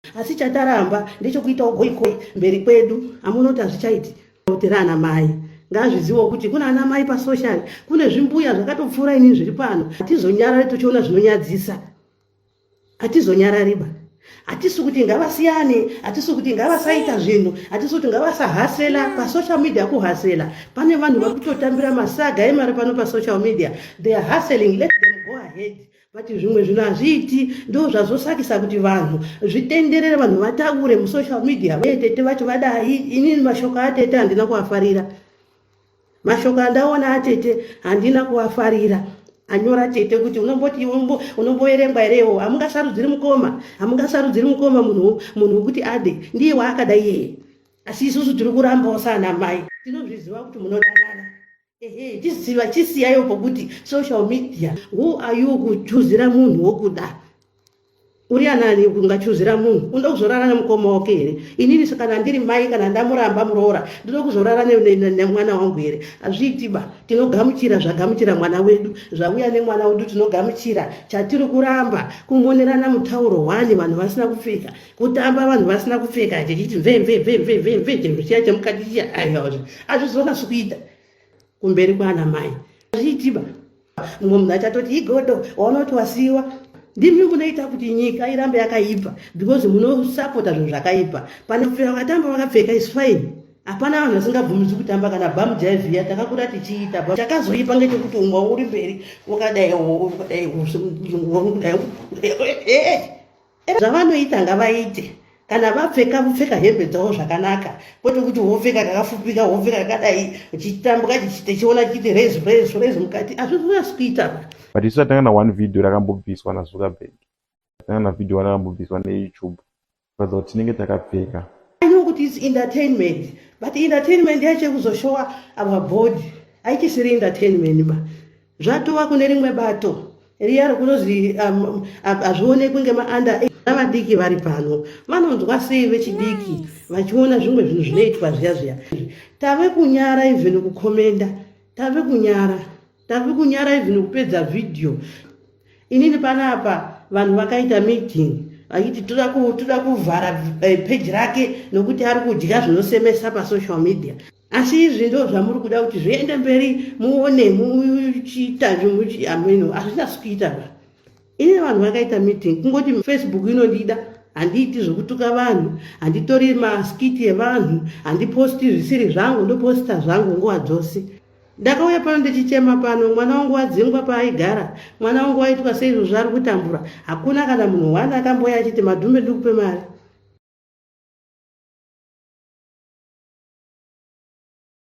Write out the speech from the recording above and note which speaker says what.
Speaker 1: Asi chataramba ndechekuita ugoikoi mberi kwedu amunoti azvichaiti kuterana mai. Ngazviziwo kuti kuna ana mai pa social, kune zvimbuya zvakatopfura inini zviri pano. Atizonyarari tochiona zvinonyadzisa. Atizonyarariba. Atisi kuti ngavasiyane, atisi kuti ngavasaita zvinhu, atisi kuti ngavasahasela pa social media kuhasela. Pane vanhu vakutotambira masaga emari pano pa social media. They are hustling, let them go ahead. Vati zvimwe zvinhu azviiti ndo zvazosakisa kuti vanhu zvitenderere vanhu vataure mu social media. Tete vacho vadai inini mashoka atete handina kuafarira. Mashoka ndaona atete handina kuafarira. Anyora tete kuti unomboti unomboerengwa erewo amungasarudziri mukoma munhu kuti ade ndiye waakadai yeye. Asi isusu tiri kuramba sana mai tinozviziva kuti munodanana. Tisiva chisiyayo pokuti social media who are you kuchuzira munhu wokuda. Uri anani kungachuzira munhu unoda kuzorara nemukoma wake here. Inini kana ndiri mai kana ndamuramba muroora ndoda kuzorara nemwana wangu here. Azviitiba tinogamuchira zvagamuchira mwana wedu zvauya nemwana wedu tinogamuchira. Chatiri kuramba kumonerana mutauro wani vanhu vasina kupfeka kutamba vanhu vasina kupfeka tichiti mve chinhu chiya chemukati chiya azvizona sukuita kumberi kwana mai. Azviitiba mumwe munhu achatoti igodo waunoti wasiwa. Ndimi munoita kuti nyika irambe yakaipa because munosapota zvinhu zvakaipa. Pane kupfeka vakatamba vakapfeka is fine. Hapana vanhu vasingabvumidzwi kutamba kana bam jive ya takakura tichiita. Chakazoipa ngechekuti umwe uri mberi wakadai zvavanoita ngavaite. Kana vapfeka hembe dzavo zvakanaka kwete kuti wopfeka kakafupika wopfeka kakadai uchitambuka tichiona chiti raise mukati azvizonasi kuita.
Speaker 2: But isu atanga na one video rakambobviswa naZuckerberg. Atanga na video rakambobviswa neYouTube. Because tinenge takapfeka.
Speaker 1: I know kuti it's entertainment, but entertainment yacho kuzoshowa our body. Aichisiri entertainment ba. Zvatova kune rimwe bato. Riya kunozi azvionekwe ngemaanda navadiki vari pano. Vanonzwa sei vechidiki vachiona zvimwe zvinhu zvinoitwa zviya. Tave kunyara even kukomenda. Tave kunyara even kupedza video. Inini panapa vanhu vakaita meeting vachiti toda kuvhara page rake nokuti ari kudya zvinosemesa pa social media. Asi izvi ndo zvamuri kuda kuti zviende mberi muone muchiita zvimuchiameno hazvinasi kuita ba. Ine vanhu vakaita meeting kungoti Facebook inondida handiiti zvokutuka vanhu, handitori maskiti evanhu, handiposti zvisiri zvangu, ndoposta zvangu nguva dzose. Ndakauya pano ndichichema pano mwana wangu wadzingwa paaigara, mwana wangu waitwa seizvo zvari kutambura. Hakuna kana munhu wani akamboya achiti Madhumbe ndikupe mari.